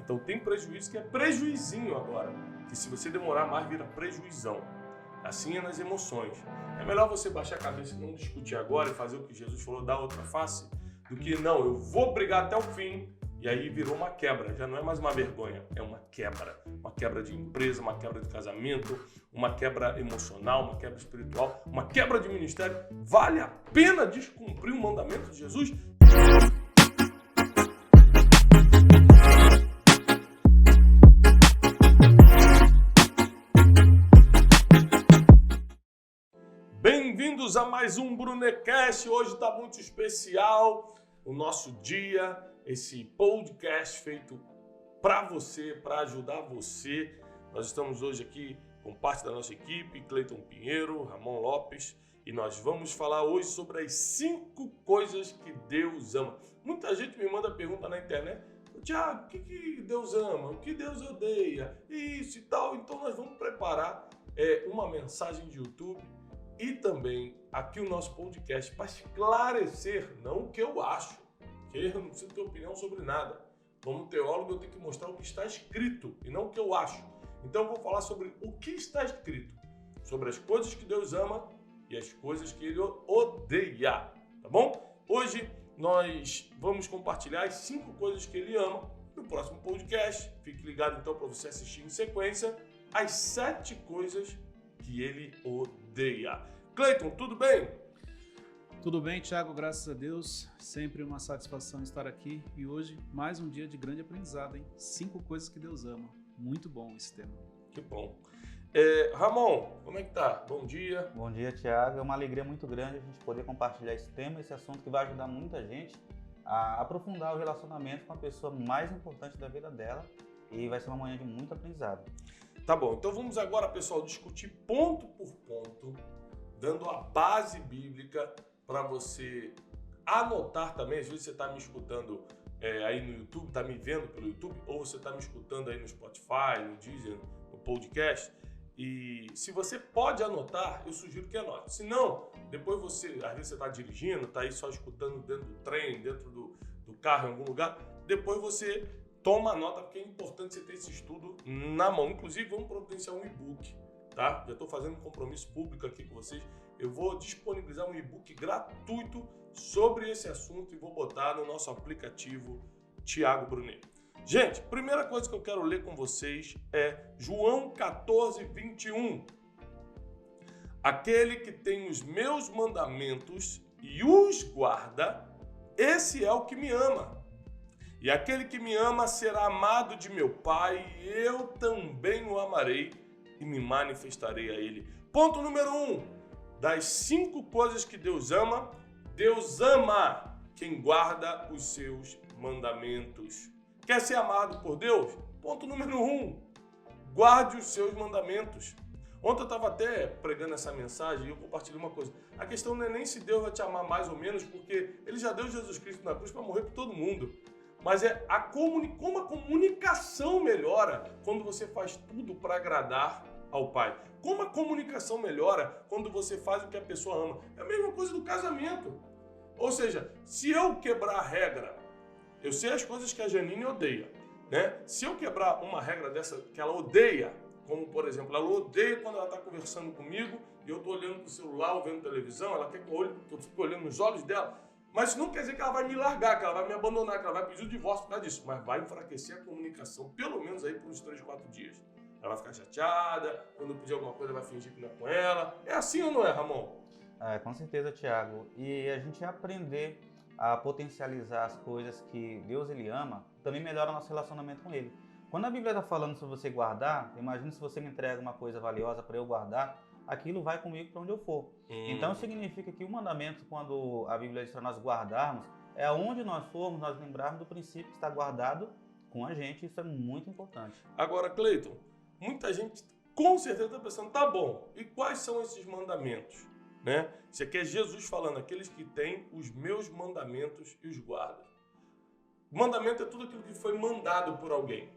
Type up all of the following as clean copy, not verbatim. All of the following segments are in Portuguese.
Então tem prejuízo que é prejuizinho agora, que se você demorar mais vira prejuizão. Assim é nas emoções. É melhor você baixar a cabeça e não discutir agora e fazer o que Jesus falou, dar outra face, do que não, eu vou brigar até o fim, e aí virou uma quebra. Já não é mais uma vergonha, é uma quebra. Uma quebra de empresa, uma quebra de casamento, uma quebra emocional, uma quebra espiritual, uma quebra de ministério. Vale a pena descumprir o mandamento de Jesus? Bem-vindos a mais um Brunecast. Hoje está muito especial o nosso dia, esse podcast feito para você, para ajudar você. Nós estamos hoje aqui com parte da nossa equipe, Cleiton Pinheiro, Ramon Lopes, e nós vamos falar hoje sobre as 5 coisas que Deus ama. Muita gente me manda pergunta na internet: Tiago, o que Deus ama? O que Deus odeia? Isso e tal. Então nós vamos preparar uma mensagem de YouTube e também aqui o nosso podcast para esclarecer, não o que eu acho, que eu não preciso ter opinião sobre nada. Como teólogo eu tenho que mostrar o que está escrito e não o que eu acho. Então eu vou falar sobre o que está escrito, sobre as coisas que Deus ama e as coisas que Ele odeia, tá bom? Hoje nós vamos compartilhar as 5 coisas que Ele ama. No próximo podcast, fique ligado então para você assistir em sequência as 7 coisas que Ele odeia. Cleiton, tudo bem? Tudo bem, Tiago, graças a Deus. Sempre uma satisfação estar aqui. E hoje, mais um dia de grande aprendizado, hein? 5 coisas que Deus ama. Muito bom esse tema. Que bom. Ramon, como é que tá? Bom dia. Bom dia, Tiago. É uma alegria muito grande a gente poder compartilhar esse tema, esse assunto que vai ajudar muita gente a aprofundar o relacionamento com a pessoa mais importante da vida dela. E vai ser uma manhã de muito aprendizado. Tá bom, então vamos agora, pessoal, discutir ponto por ponto, dando a base bíblica para você anotar também. Às vezes você está me escutando aí no YouTube, está me vendo pelo YouTube, ou você está me escutando aí no Spotify, no Deezer, no podcast. E se você pode anotar, eu sugiro que anote. Se não, depois às vezes você está dirigindo, está aí só escutando dentro do trem, dentro do carro, em algum lugar, depois você toma nota, porque é importante você ter esse estudo na mão. Inclusive, vamos providenciar um e-book, tá? Já estou fazendo um compromisso público aqui com vocês. Eu vou disponibilizar um e-book gratuito sobre esse assunto e vou botar no nosso aplicativo Tiago Brunet. Gente, primeira coisa que eu quero ler com vocês é João 14, 21. Aquele que tem os meus mandamentos e os guarda, esse é o que me ama. E aquele que me ama será amado de meu Pai, e eu também o amarei e me manifestarei a ele. Ponto número 1. Das 5 coisas que Deus ama quem guarda os seus mandamentos. Quer ser amado por Deus? Ponto número 1. Guarde os seus mandamentos. Ontem eu estava até pregando essa mensagem e eu compartilhei uma coisa. A questão não é nem se Deus vai te amar mais ou menos, porque Ele já deu Jesus Cristo na cruz para morrer por todo mundo. Mas é como a comunicação melhora quando você faz tudo para agradar ao Pai. Como a comunicação melhora quando você faz o que a pessoa ama. É a mesma coisa do casamento. Ou seja, se eu quebrar a regra, eu sei as coisas que a Janine odeia, né? Se eu quebrar uma regra dessa que ela odeia, como por exemplo, ela odeia quando ela está conversando comigo e eu estou olhando para o celular ou vendo televisão, ela quer que eu fique olhando nos olhos dela. Mas isso não quer dizer que ela vai me largar, que ela vai me abandonar, que ela vai pedir o divórcio por causa disso. Mas vai enfraquecer a comunicação, pelo menos aí por uns 3, 4 dias. Ela vai ficar chateada, quando eu pedir alguma coisa vai fingir que não é com ela. É assim ou não é, Ramon? Com certeza, Tiago. E a gente aprender a potencializar as coisas que Deus ele ama, também melhora o nosso relacionamento com Ele. Quando a Bíblia está falando sobre você guardar, imagina se você me entrega uma coisa valiosa para eu guardar, aquilo vai comigo para onde eu for. Então significa que o mandamento, quando a Bíblia diz para nós guardarmos, é aonde nós formos, nós lembrarmos do princípio que está guardado com a gente. Isso é muito importante. Agora, Cleiton, muita gente com certeza está pensando, tá bom, e quais são esses mandamentos? Né? Isso aqui é Jesus falando, aqueles que têm os meus mandamentos e os guardam. Mandamento é tudo aquilo que foi mandado por alguém.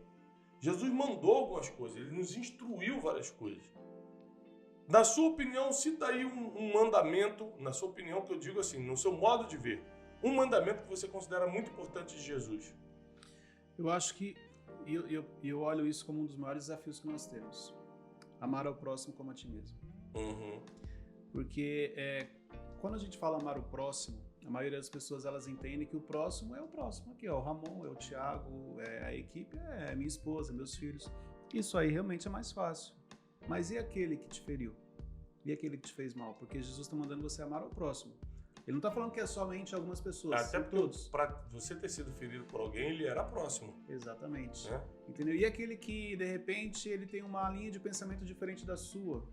Jesus mandou algumas coisas, Ele nos instruiu várias coisas. Na sua opinião, cita aí um mandamento, na sua opinião, que eu digo assim, no seu modo de ver, um mandamento que você considera muito importante de Jesus. Eu acho que eu olho isso como um dos maiores desafios que nós temos. Amar ao próximo como a ti mesmo. Uhum. Porque quando a gente fala amar o próximo, a maioria das pessoas elas entendem que o próximo é o próximo. Aqui, ó, o Ramon, é o Thiago, é a equipe, é minha esposa, meus filhos. Isso aí realmente é mais fácil. Mas e aquele que te feriu? E aquele que te fez mal? Porque Jesus está mandando você amar ao próximo. Ele não está falando que é somente algumas pessoas, Até porque todos. para você ter sido ferido por alguém, ele era próximo. Exatamente. Né? Entendeu? E aquele que, de repente, ele tem uma linha de pensamento diferente da sua.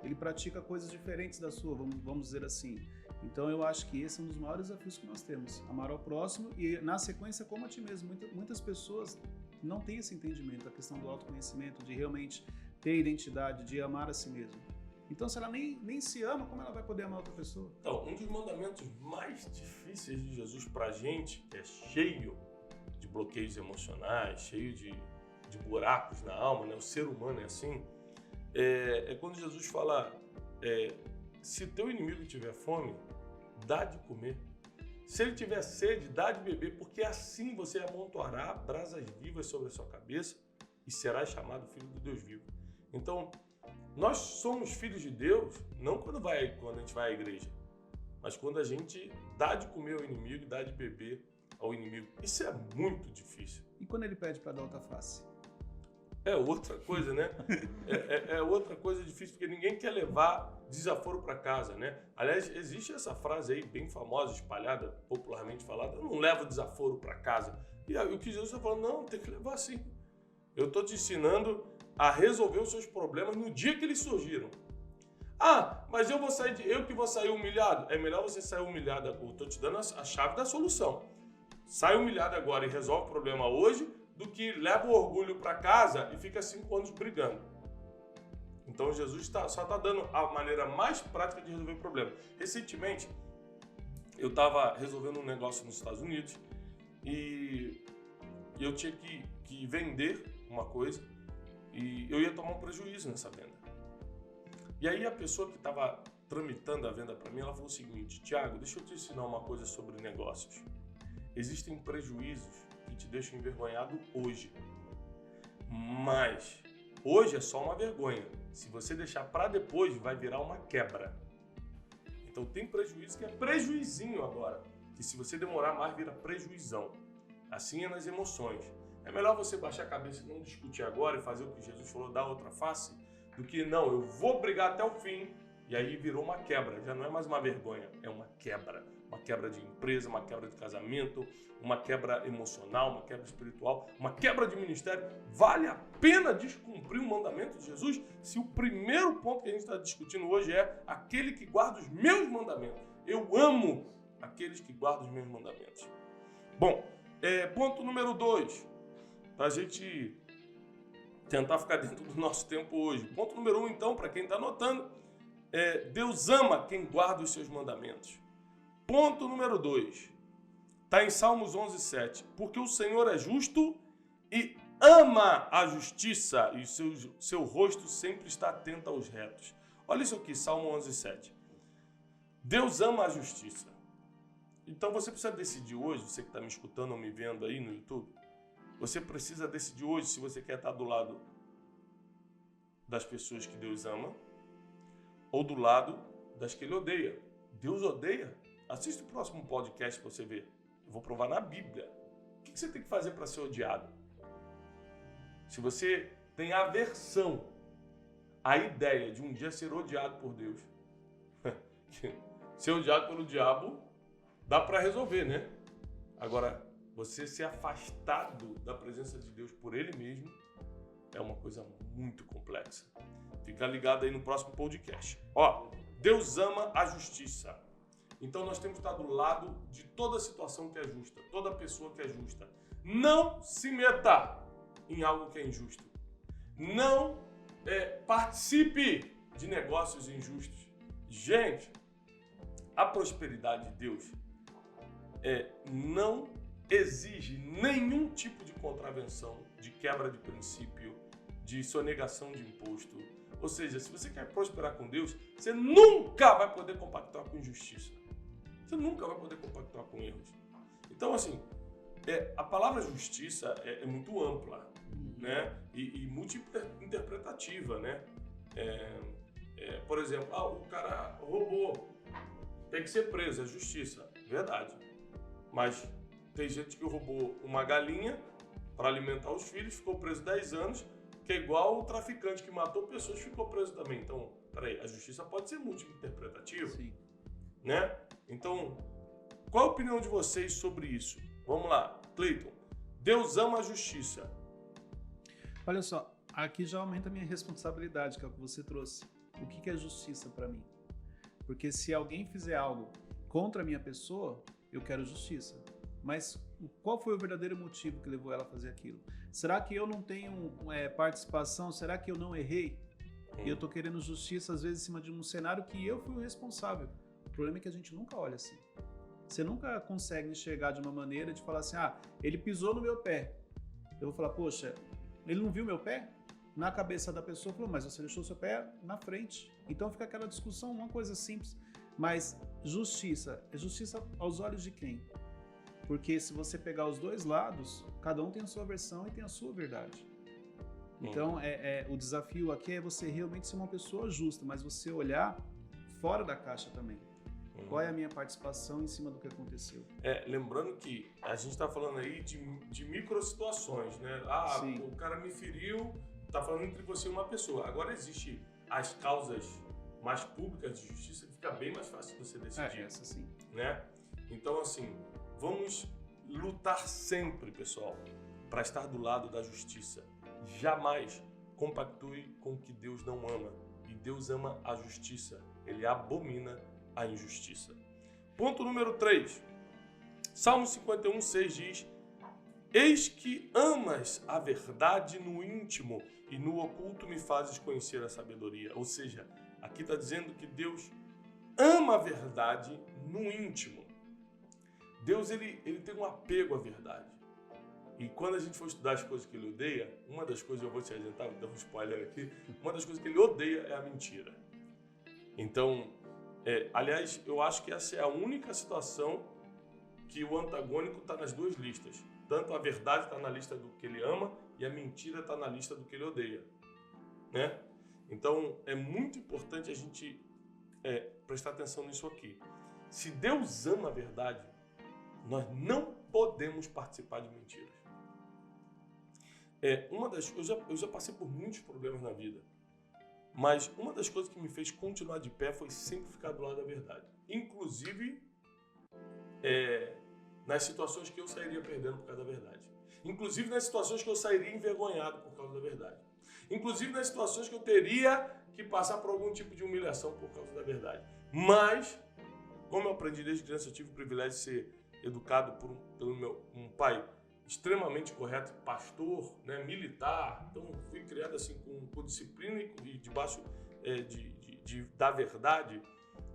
Ele pratica coisas diferentes da sua, vamos dizer assim. Então, eu acho que esse é um dos maiores desafios que nós temos. Amar ao próximo e, na sequência, como a ti mesmo. Muitas pessoas não têm esse entendimento, a questão do autoconhecimento, de realmente ter identidade, de amar a si mesmo. Então, se ela nem se ama, como ela vai poder amar outra pessoa? Então, um dos mandamentos mais difíceis de Jesus pra gente, que é cheio de bloqueios emocionais, cheio de buracos na alma, né? O ser humano é assim, é quando Jesus fala, se teu inimigo tiver fome, dá de comer. Se ele tiver sede, dá de beber, porque assim você amontoará brasas vivas sobre a sua cabeça e será chamado filho do Deus vivo. Então, nós somos filhos de Deus não quando a gente vai à igreja, mas quando a gente dá de comer ao inimigo, dá de beber ao inimigo. Isso é muito difícil. E quando ele pede para dar outra face? É outra coisa, né? É outra coisa difícil, porque ninguém quer levar desaforo para casa, né? Aliás, existe essa frase aí bem famosa, espalhada, popularmente falada, eu não levo desaforo para casa. E aí, o que Jesus está falando, não, tem que levar sim. Eu estou te ensinando a resolver os seus problemas no dia que eles surgiram. Ah, mas eu que vou sair humilhado? É melhor você sair humilhado. Eu estou te dando a chave da solução. Sai humilhado agora e resolve o problema hoje, do que leva o orgulho para casa e fica 5 anos brigando. Então Jesus só está dando a maneira mais prática de resolver o problema. Recentemente, eu estava resolvendo um negócio nos Estados Unidos e eu tinha que vender uma coisa e eu ia tomar um prejuízo nessa venda. E aí a pessoa que estava tramitando a venda para mim, ela falou o seguinte: Thiago, deixa eu te ensinar uma coisa sobre negócios. Existem prejuízos que te deixam envergonhado hoje, mas hoje é só uma vergonha. Se você deixar para depois, vai virar uma quebra. Então tem prejuízo que é prejuizinho agora, que se você demorar mais, vira prejuizão. Assim é nas emoções. É melhor você baixar a cabeça e não discutir agora e fazer o que Jesus falou, dar outra face, do que não, eu vou brigar até o fim, e aí virou uma quebra. Já não é mais uma vergonha, é uma quebra. Uma quebra de empresa, uma quebra de casamento, uma quebra emocional, uma quebra espiritual, uma quebra de ministério. Vale a pena descumprir o mandamento de Jesus se o primeiro ponto que a gente está discutindo hoje é aquele que guarda os meus mandamentos. Eu amo aqueles que guardam os meus mandamentos. Bom, ponto número 2, para a gente tentar ficar dentro do nosso tempo hoje. Ponto número 1, então, para quem está anotando, Deus ama quem guarda os seus mandamentos. Ponto número 2, está em Salmos 11:7. Porque o Senhor é justo e ama a justiça, e seu rosto sempre está atento aos retos. Olha isso aqui, Salmo 11:7. Deus ama a justiça. Então você precisa decidir hoje, você que está me escutando ou me vendo aí no YouTube, você precisa decidir hoje se você quer estar do lado das pessoas que Deus ama ou do lado das que Ele odeia. Deus odeia? Assista o próximo podcast para você ver. Eu vou provar na Bíblia. O que você tem que fazer para ser odiado? Se você tem aversão à ideia de um dia ser odiado por Deus, ser odiado pelo diabo dá para resolver, né? Agora, você ser afastado da presença de Deus por Ele mesmo é uma coisa muito complexa. Fica ligado aí no próximo podcast. Ó, Deus ama a justiça. Então nós temos que estar do lado de toda situação que é justa, toda pessoa que é justa. Não se meta em algo que é injusto. Não participe de negócios injustos. Gente, a prosperidade de Deus não exige nenhum tipo de contravenção, de quebra de princípio, de sonegação de imposto. Ou seja, se você quer prosperar com Deus, você nunca vai poder compactuar com injustiça. Você nunca vai poder compactuar com erros. Então, assim, a palavra justiça é muito ampla. né? E multi-interpretativa, né? Por exemplo, o cara roubou, tem que ser preso, é justiça, verdade. Mas tem gente que roubou uma galinha para alimentar os filhos, ficou preso 10 anos, que é igual o traficante que matou pessoas ficou preso também. Então, peraí, a justiça pode ser multi-interpretativa, né? Então, qual a opinião de vocês sobre isso? Vamos lá, Cleiton. Deus ama a justiça. Olha só, aqui já aumenta a minha responsabilidade, que é o que você trouxe. O que é justiça para mim? Porque se alguém fizer algo contra a minha pessoa, eu quero justiça. Mas qual foi o verdadeiro motivo que levou ela a fazer aquilo? Será que eu não tenho participação? Será que eu não errei? E eu tô querendo justiça, às vezes, em cima de um cenário que eu fui o responsável. O problema é que a gente nunca olha assim. Você nunca consegue enxergar de uma maneira de falar assim, ele pisou no meu pé. Eu vou falar, poxa, ele não viu meu pé? Na cabeça da pessoa, falou, mas você deixou seu pé na frente. Então fica aquela discussão, uma coisa simples. Mas justiça, é justiça aos olhos de quem? Porque se você pegar os dois lados, cada um tem a sua versão e tem a sua verdade. Então, o desafio aqui é você realmente ser uma pessoa justa, mas você olhar fora da caixa também. Qual é a minha participação em cima do que aconteceu? Lembrando que a gente está falando aí de micro situações, né? Sim. O cara me feriu, está falando entre você e uma pessoa. Agora existe as causas mais públicas de justiça, que fica bem mais fácil de você decidir. Essa sim. Né? Então, assim, vamos lutar sempre, pessoal, para estar do lado da justiça. Jamais compactue com o que Deus não ama. E Deus ama a justiça. Ele abomina a injustiça. Ponto número 3. Salmo 51:6 diz: Eis que amas a verdade no íntimo e no oculto me fazes conhecer a sabedoria. Ou seja, aqui está dizendo que Deus ama a verdade no íntimo. Deus ele tem um apego à verdade. E quando a gente for estudar as coisas que ele odeia, uma das coisas, eu vou te adiantar, vou dar um spoiler aqui, uma das coisas que ele odeia é a mentira. Então, aliás, eu acho que essa é a única situação que o antagônico está nas duas listas. Tanto a verdade está na lista do que ele ama e a mentira está na lista do que ele odeia. Né? Então, é muito importante a gente prestar atenção nisso aqui. Se Deus ama a verdade, nós não podemos participar de mentiras. Eu já passei por muitos problemas na vida, mas uma das coisas que me fez continuar de pé foi sempre ficar do lado da verdade. Inclusive, nas situações que eu sairia perdendo por causa da verdade. Inclusive nas situações que eu sairia envergonhado por causa da verdade. Inclusive nas situações que eu teria que passar por algum tipo de humilhação por causa da verdade. Mas, como eu aprendi desde criança, eu tive o privilégio de ser educado pelo um pai extremamente correto, pastor, né, militar. Então, fui criado assim com disciplina e debaixo da verdade.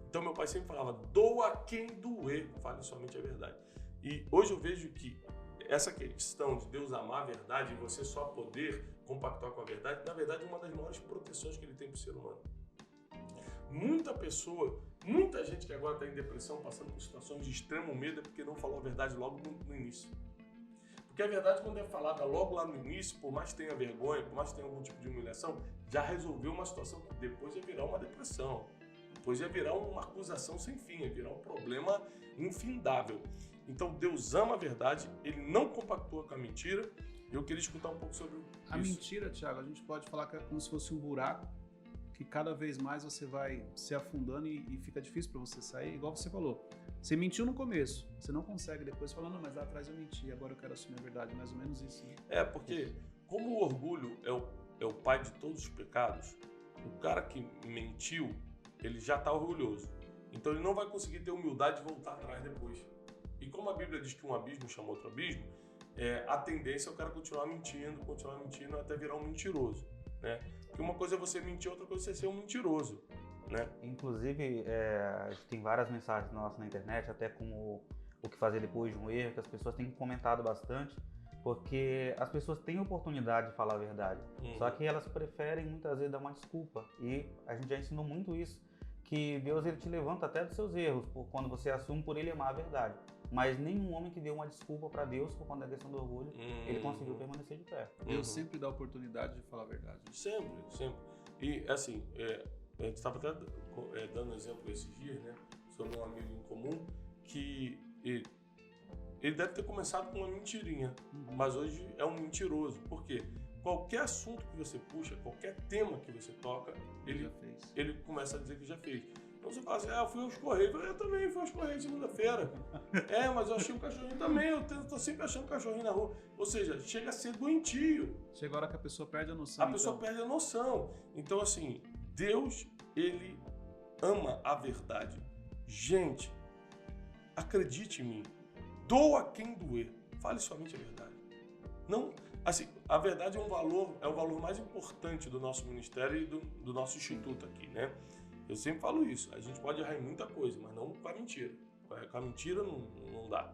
Então, meu pai sempre falava, doa quem doer, fale somente a verdade. E hoje eu vejo que essa questão de Deus amar a verdade e você só poder compactuar com a verdade, na verdade, é uma das maiores proteções que ele tem para o ser humano. Muita gente que agora está em depressão, passando por situações de extremo medo, é porque não falou a verdade logo no início. Porque a verdade, quando é falada logo lá no início, por mais que tenha vergonha, por mais que tenha algum tipo de humilhação, já resolveu uma situação que depois ia virar uma depressão. Depois ia virar uma acusação sem fim, ia virar um problema infindável. Então Deus ama a verdade, ele não compactua com a mentira. E eu queria escutar um pouco sobre isso. A mentira, Thiago, a gente pode falar que é como se fosse um buraco, que cada vez mais você vai se afundando e fica difícil para você sair, igual você falou. Você mentiu no começo, você não consegue depois falar, não, mas lá atrás eu menti, agora eu quero assumir a verdade, mais ou menos isso. Né? Porque como o orgulho é o pai de todos os pecados, o cara que mentiu, ele já está orgulhoso. Então ele não vai conseguir ter humildade de voltar atrás depois. E como a Bíblia diz que um abismo chama outro abismo, a tendência é o cara continuar mentindo até virar um mentiroso. Né? Porque uma coisa é você mentir, outra coisa é você ser um mentiroso. Né? Inclusive, a gente tem várias mensagens nossas na internet, até como o que fazer depois de um erro, que as pessoas têm comentado bastante, porque as pessoas têm oportunidade de falar a verdade, só que elas preferem muitas vezes dar uma desculpa, e a gente já ensinou muito isso, que Deus ele te levanta até dos seus erros, quando você assume por ele amar a verdade. mas nenhum homem que deu uma desculpa para Deus por conta da questão do orgulho, ele conseguiu permanecer de pé. Deus sempre dá a oportunidade de falar a verdade. Sempre, sempre. E assim, a gente estava até dando exemplo esses dias, né, sobre um amigo em comum que ele deve ter começado com uma mentirinha, mas hoje é um mentiroso. Por quê? Qualquer assunto que você puxa, qualquer tema que você toca, ele começa a dizer que já fez. Então você fala assim, eu fui aos Correios. Eu também fui aos Correios segunda-feira. Mas eu achei um cachorrinho também, eu tô sempre achando um cachorrinho na rua. Ou seja, chega a ser doentio. Chega a hora que a pessoa perde a noção. A pessoa perde a noção. Então assim, Deus, ele ama a verdade. Gente, acredite em mim. Doa quem doer. Fale somente a verdade. Não, assim, a verdade é o valor mais importante do nosso ministério e do nosso instituto aqui, né? Eu sempre falo isso. A gente pode errar em muita coisa, mas não com a mentira. Com a mentira não dá.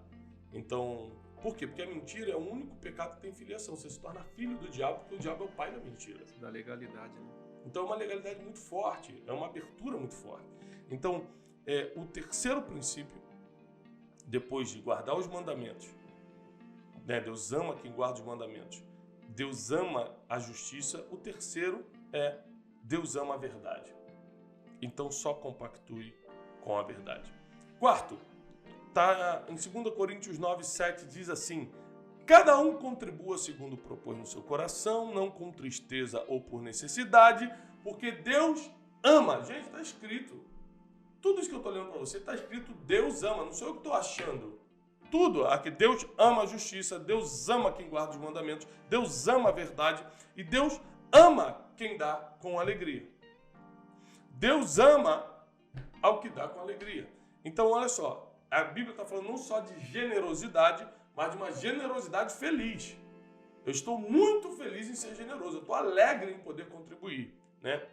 Então, por quê? Porque a mentira é o único pecado que tem filiação. Você se torna filho do diabo, porque o diabo é o pai da mentira. Da legalidade, né? Então é uma legalidade muito forte, é uma abertura muito forte. Então, o terceiro princípio, depois de guardar os mandamentos, né? Deus ama quem guarda os mandamentos. Deus ama a justiça. O terceiro é Deus ama a verdade. Então só compactue com a verdade. Quarto, tá em 2 Coríntios 9:7 diz assim: cada um contribua segundo propôs no seu coração, não com tristeza ou por necessidade, porque Deus ama. Gente, está escrito. Tudo isso que eu estou lendo para você está escrito Deus ama, não sou eu que estou achando. Tudo aqui, Deus ama a justiça, Deus ama quem guarda os mandamentos, Deus ama a verdade e Deus ama quem dá com alegria. Deus ama ao que dá com alegria. Então, olha só, a Bíblia está falando não só de generosidade, mas de uma generosidade feliz. Eu estou muito feliz em ser generoso, eu estou alegre em poder contribuir, né?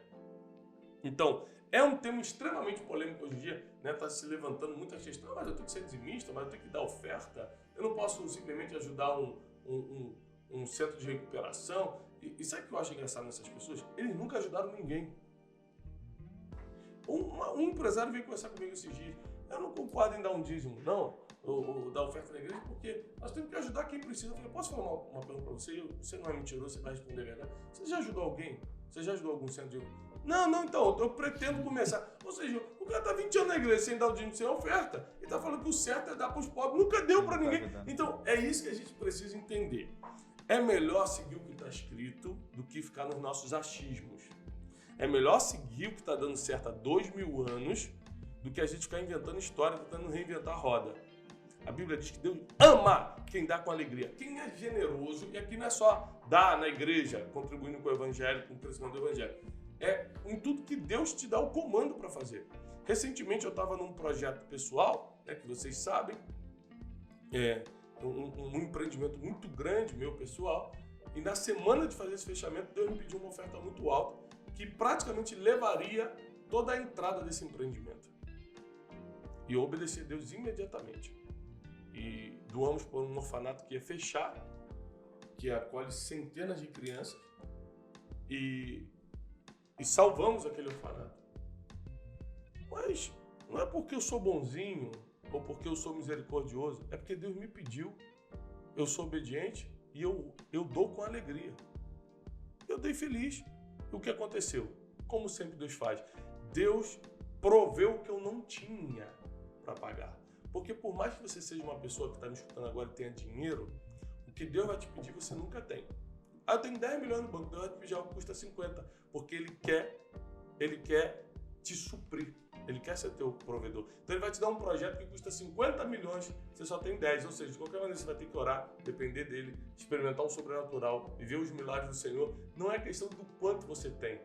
Então, é um tema extremamente polêmico hoje em dia, né? Está se levantando muita questão, mas eu tenho que ser dizimista, mas eu tenho que dar oferta, eu não posso simplesmente ajudar um centro de recuperação. E sabe o que eu acho engraçado nessas pessoas? Eles nunca ajudaram ninguém. Um empresário veio conversar comigo esses dias. Eu não concordo em dar um dízimo, não, ou dar oferta na igreja, porque nós temos que ajudar quem precisa. Eu falei, posso falar uma pergunta para você? Você não é mentiroso, você vai responder a verdade. Você já ajudou alguém? Você já ajudou algum centro de... Não, então, eu pretendo começar. Ou seja, o cara tá 20 anos na igreja sem dar o dízimo, sem oferta, e tá falando que o certo é dar para os pobres. Nunca deu para ninguém. Então, é isso que a gente precisa entender. É melhor seguir o que está escrito do que ficar nos nossos achismos. É melhor seguir o que está dando certo há 2000 anos do que a gente ficar inventando história, tentando reinventar a roda. A Bíblia diz que Deus ama quem dá com alegria. Quem é generoso, e aqui não é só dar na igreja, contribuindo com o evangelho, com o crescimento do evangelho. É em tudo que Deus te dá o comando para fazer. Recentemente eu estava num projeto pessoal, né, que vocês sabem, um empreendimento muito grande, meu pessoal, e na semana de fazer esse fechamento, Deus me pediu uma oferta muito alta, que praticamente levaria toda a entrada desse empreendimento. E eu obedeci a Deus imediatamente. E doamos por um orfanato que ia fechar, que acolhe centenas de crianças, e salvamos aquele orfanato. Mas não é porque eu sou bonzinho ou porque eu sou misericordioso, é porque Deus me pediu, eu sou obediente e eu dou com alegria. Eu dei feliz. O que aconteceu? Como sempre Deus faz. Deus proveu o que eu não tinha para pagar. Porque por mais que você seja uma pessoa que está me escutando agora e tenha dinheiro, o que Deus vai te pedir você nunca tem. Eu tenho 10 milhões no banco, Deus vai te pedir algo que custa 50, porque Ele quer te suprir. Ele quer ser teu provedor. Então Ele vai te dar um projeto que custa 50 milhões, você só tem 10. Ou seja, de qualquer maneira você vai ter que orar, depender dele, experimentar o sobrenatural, viver os milagres do Senhor. Não é questão do quanto você tem,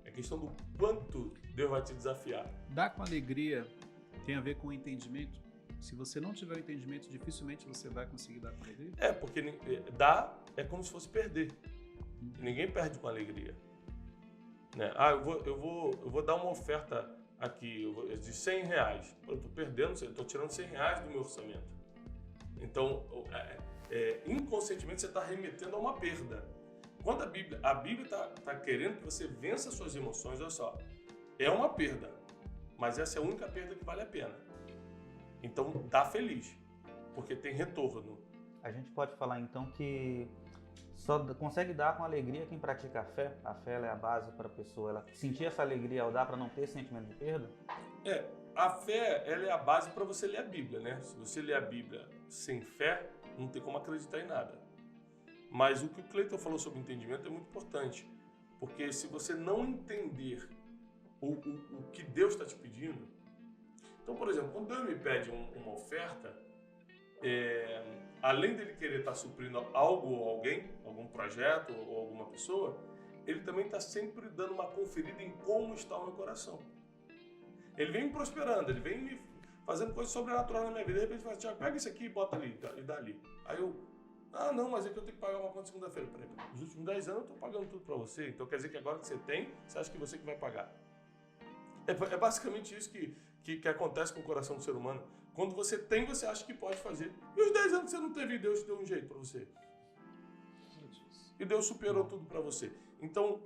é questão do quanto Deus vai te desafiar. Dar com alegria tem a ver com o entendimento. Se você não tiver o entendimento, dificilmente você vai conseguir dar com alegria. Porque dar é como se fosse perder. Ninguém perde com alegria. Né? Eu vou dar uma oferta aqui de R$100. Eu estou perdendo, eu estou tirando R$100 do meu orçamento. Então, inconscientemente você está remetendo a uma perda. Quando a Bíblia está querendo que você vença suas emoções, olha só, é uma perda, mas essa é a única perda que vale a pena. Então, dá feliz. porque tem retorno. A gente pode falar então que só consegue dar com alegria quem pratica a fé. A fé ela é a base para a pessoa ela sentir essa alegria ao dar, para não ter esse sentimento de perda. A fé, ela é a base para você ler a Bíblia, né? Se você ler a Bíblia sem fé, não tem como acreditar em nada. Mas o que o Cleiton falou sobre entendimento é muito importante, porque se você não entender o que Deus está te pedindo... Então, por exemplo, quando Deus me pede uma oferta, além dele querer estar suprindo algo ou alguém, algum projeto ou alguma pessoa, ele também está sempre dando uma conferida em como está o meu coração. Ele vem me prosperando, ele vem me fazendo coisas sobrenaturais na minha vida. De repente fala, Tiago, pega isso aqui e bota ali, e dá ali. Aí eu, não, mas é que eu tenho que pagar uma conta segunda-feira. Peraí, nos últimos 10 anos eu estou pagando tudo para você, então quer dizer que agora que você tem, você acha que você que vai pagar. É basicamente isso que acontece com o coração do ser humano. Quando você tem, você acha que pode fazer. E os 10 anos que você não teve, Deus deu um jeito para você. E Deus superou tudo para você. Então,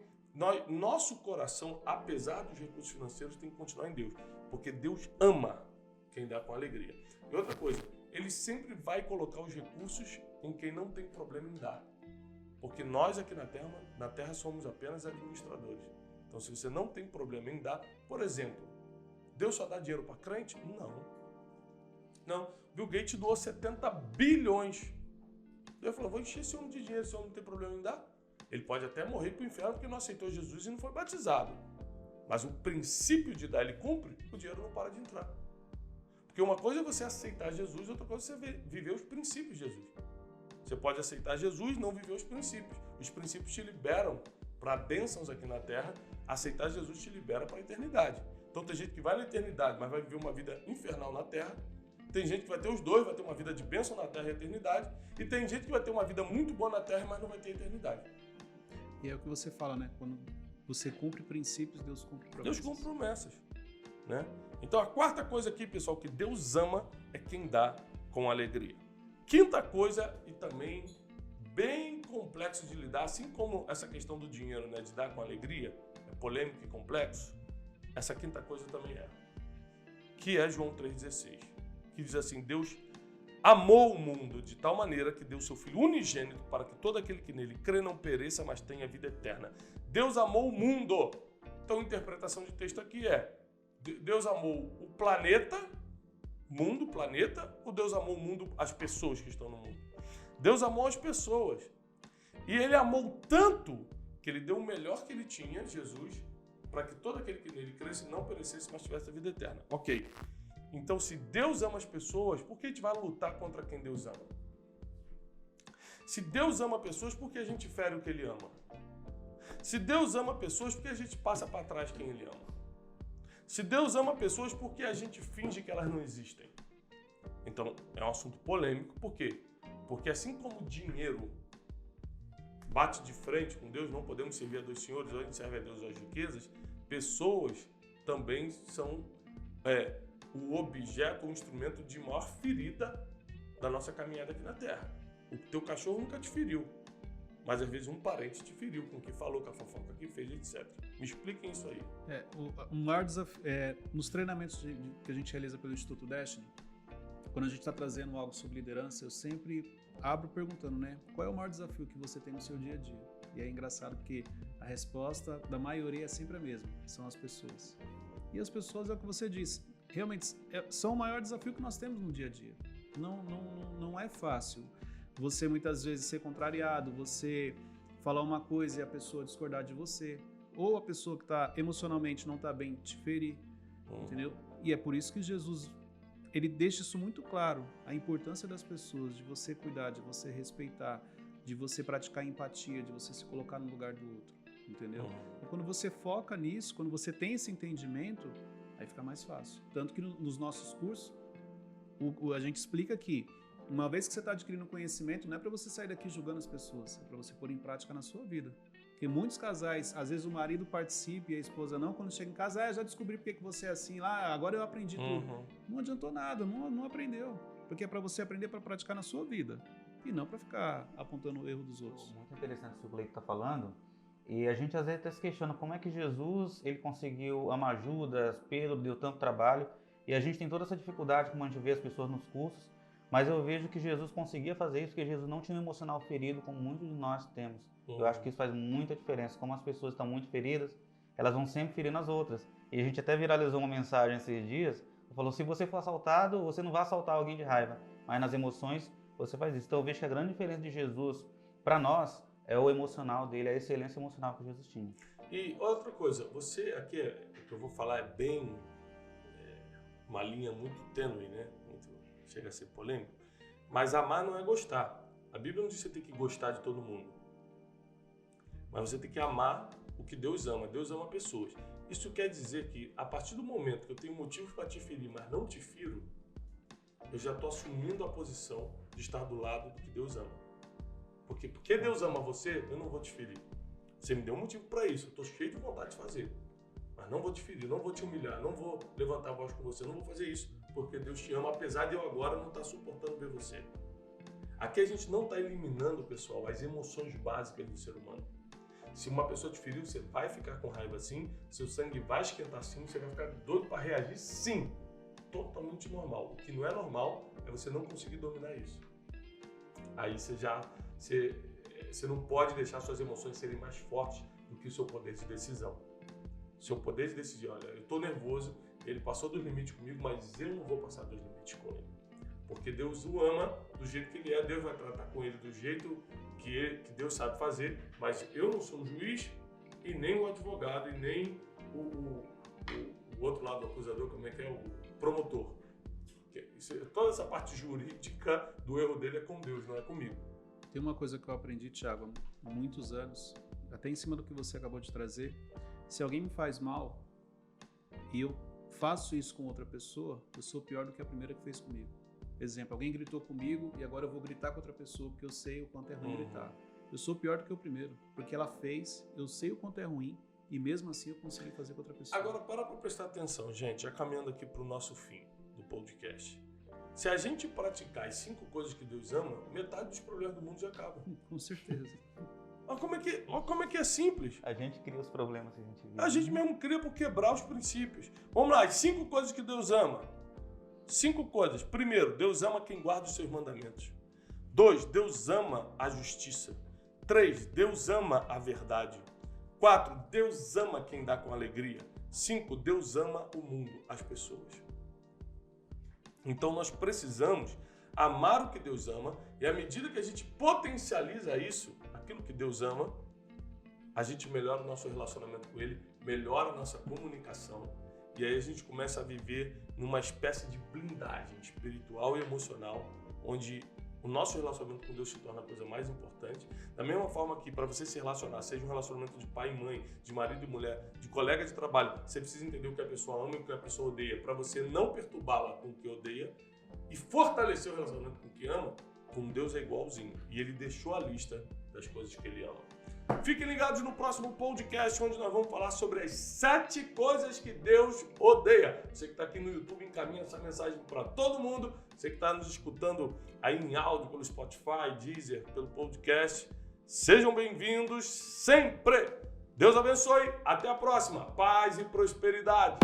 nosso coração, apesar dos recursos financeiros, tem que continuar em Deus. Porque Deus ama quem dá com alegria. E outra coisa, Ele sempre vai colocar os recursos em quem não tem problema em dar. Porque nós aqui na Terra somos apenas administradores. Então, se você não tem problema em dar, por exemplo, Deus só dá dinheiro para crente? Não. Bill Gates doou 70 bilhões. Deus falou, vou encher esse homem de dinheiro, esse homem não tem problema em dar. Ele pode até morrer para o inferno porque não aceitou Jesus e não foi batizado. Mas o princípio de dar ele cumpre, o dinheiro não para de entrar. Porque uma coisa é você aceitar Jesus, outra coisa é você viver os princípios de Jesus. Você pode aceitar Jesus e não viver os princípios. Os princípios te liberam para bênçãos aqui na Terra. Aceitar Jesus te libera para a eternidade. Então tem gente que vai na eternidade, mas vai viver uma vida infernal na Terra. Tem gente que vai ter os dois, vai ter uma vida de bênção na Terra e eternidade. E tem gente que vai ter uma vida muito boa na Terra, mas não vai ter eternidade. E é o que você fala, né? Quando você cumpre princípios, Deus cumpre promessas. Deus cumpre promessas, né? Então a quarta coisa aqui, pessoal, que Deus ama é quem dá com alegria. Quinta coisa, e também bem complexo de lidar, assim como essa questão do dinheiro, né, de dar com alegria, é polêmico e complexo, essa quinta coisa também que é João 3,16, que diz assim, Deus amou o mundo de tal maneira que deu seu Filho unigênito para que todo aquele que nele crê não pereça, mas tenha vida eterna. Deus amou o mundo. Então a interpretação de texto aqui é, Deus amou o planeta, ou Deus amou o mundo, as pessoas que estão no mundo? Deus amou as pessoas. E Ele amou tanto que Ele deu o melhor que Ele tinha, Jesus, para que todo aquele que nele cresce não perecesse, mas tivesse a vida eterna. Ok. Então, se Deus ama as pessoas, por que a gente vai lutar contra quem Deus ama? Se Deus ama pessoas, por que a gente fere o que Ele ama? Se Deus ama pessoas, por que a gente passa para trás quem Ele ama? Se Deus ama pessoas, por que a gente finge que elas não existem? Então, é um assunto polêmico. Por quê? Porque assim como o dinheiro bate de frente com Deus, não podemos servir a dois senhores, ou a gente serve a Deus ou as riquezas, pessoas também são o objeto, o instrumento de maior ferida da nossa caminhada aqui na Terra. O teu cachorro nunca te feriu, mas às vezes um parente te feriu com o que falou, com a fofoca que fez, etc. Me expliquem isso aí. O maior desafio, nos treinamentos que a gente realiza pelo Instituto Destiny, quando a gente está trazendo algo sobre liderança, eu sempre abro perguntando, né? Qual é o maior desafio que você tem no seu dia a dia? E é engraçado porque a resposta da maioria é sempre a mesma, são as pessoas. E as pessoas, é o que você disse, realmente são o maior desafio que nós temos no dia a dia. Não é fácil você muitas vezes ser contrariado, você falar uma coisa e a pessoa discordar de você, ou a pessoa que está emocionalmente não está bem te ferir, entendeu? E é por isso que Jesus, ele deixa isso muito claro, a importância das pessoas, de você cuidar, de você respeitar, de você praticar empatia, de você se colocar no lugar do outro, entendeu? E quando você foca nisso, quando você tem esse entendimento, aí fica mais fácil. Tanto que nos nossos cursos, a gente explica que uma vez que você está adquirindo conhecimento, não é para você sair daqui julgando as pessoas, é para você pôr em prática na sua vida. Porque muitos casais, às vezes o marido participa e a esposa não, quando chega em casa, já descobri porque que você é assim, agora eu aprendi tudo. Não adiantou nada, não aprendeu. Porque é para você aprender para praticar na sua vida e não para ficar apontando o erro dos outros. Muito interessante isso que o Cleiton está falando. E a gente às vezes até se questiona como é que Jesus ele conseguiu amar Judas, Pedro, deu tanto trabalho. E a gente tem toda essa dificuldade, como a gente vê as pessoas nos cursos, Mas eu vejo que Jesus conseguia fazer isso, porque Jesus não tinha um emocional ferido, como muitos de nós temos. Eu acho que isso faz muita diferença. Como as pessoas estão muito feridas, elas vão sempre ferindo as outras. E a gente até viralizou uma mensagem esses dias, falou, se você for assaltado, você não vai assaltar alguém de raiva, mas nas emoções você faz isso. Então eu vejo que a grande diferença de Jesus para nós é o emocional dele, a excelência emocional que Jesus tinha. E outra coisa, você aqui, o que eu vou falar é bem uma linha muito tênue, né? Chega a ser polêmico, mas amar não é gostar. A Bíblia não diz que você tem que gostar de todo mundo, mas você tem que amar o que Deus ama. Deus ama pessoas. Isso quer dizer que a partir do momento que eu tenho motivo para te ferir, mas não te firo, eu já estou assumindo a posição de estar do lado do que Deus ama. Porque Deus ama você, eu não vou te ferir. Você me deu um motivo para isso, eu estou cheio de vontade de fazer. Mas não vou te ferir, não vou te humilhar, não vou levantar a voz com você, não vou fazer isso, porque Deus te ama, apesar de eu agora não estar suportando ver você. Aqui a gente não está eliminando, pessoal, as emoções básicas do ser humano. Se uma pessoa te feriu, você vai ficar com raiva sim, seu sangue vai esquentar sim, você vai ficar doido para reagir sim. Totalmente normal. O que não é normal é você não conseguir dominar isso. Aí você não pode deixar suas emoções serem mais fortes do que o seu poder de decisão. Seu poder de decidir, olha, eu estou nervoso, ele passou dos limites comigo, mas eu não vou passar dos limites com ele. Porque Deus o ama do jeito que ele é, Deus vai tratar com ele do jeito que Deus sabe fazer, mas eu não sou um juiz e nem o advogado e nem o outro lado do acusador, como é que é, o promotor. Toda essa parte jurídica do erro dele é com Deus, não é comigo. Tem uma coisa que eu aprendi, Thiago, há muitos anos, até em cima do que você acabou de trazer. Se alguém me faz mal e eu faço isso com outra pessoa, eu sou pior do que a primeira que fez comigo. Exemplo, alguém gritou comigo e agora eu vou gritar com outra pessoa porque eu sei o quanto é ruim gritar. Eu sou pior do que o primeiro, porque ela fez, eu sei o quanto é ruim e mesmo assim eu consegui fazer com outra pessoa. Agora, para prestar atenção, gente, já caminhando aqui para o nosso fim do podcast. Se a gente praticar as 5 coisas que Deus ama, metade dos problemas do mundo já acaba. Com certeza. Olha como é que é simples. A gente cria os problemas que a gente vive. A gente mesmo cria por quebrar os princípios. Vamos lá, as 5 coisas que Deus ama. 5 coisas. Primeiro, Deus ama quem guarda os seus mandamentos. 2, Deus ama a justiça. 3, Deus ama a verdade. 4, Deus ama quem dá com alegria. 5, Deus ama o mundo, as pessoas. Então nós precisamos amar o que Deus ama e à medida que a gente potencializa isso, aquilo que Deus ama, a gente melhora o nosso relacionamento com Ele, melhora a nossa comunicação e aí a gente começa a viver numa espécie de blindagem espiritual e emocional, onde o nosso relacionamento com Deus se torna a coisa mais importante. Da mesma forma que para você se relacionar, seja um relacionamento de pai e mãe, de marido e mulher, de colega de trabalho, você precisa entender o que a pessoa ama e o que a pessoa odeia, para você não perturbá-la com o que odeia e fortalecer o relacionamento com o que ama. Com Deus é igualzinho. E Ele deixou a lista das coisas que Ele ama. Fiquem ligados no próximo podcast, onde nós vamos falar sobre as 7 coisas que Deus odeia. Você que está aqui no YouTube, encaminha essa mensagem para todo mundo. Você que está nos escutando aí em áudio pelo Spotify, Deezer, pelo podcast. Sejam bem-vindos sempre. Deus abençoe. Até a próxima. Paz e prosperidade.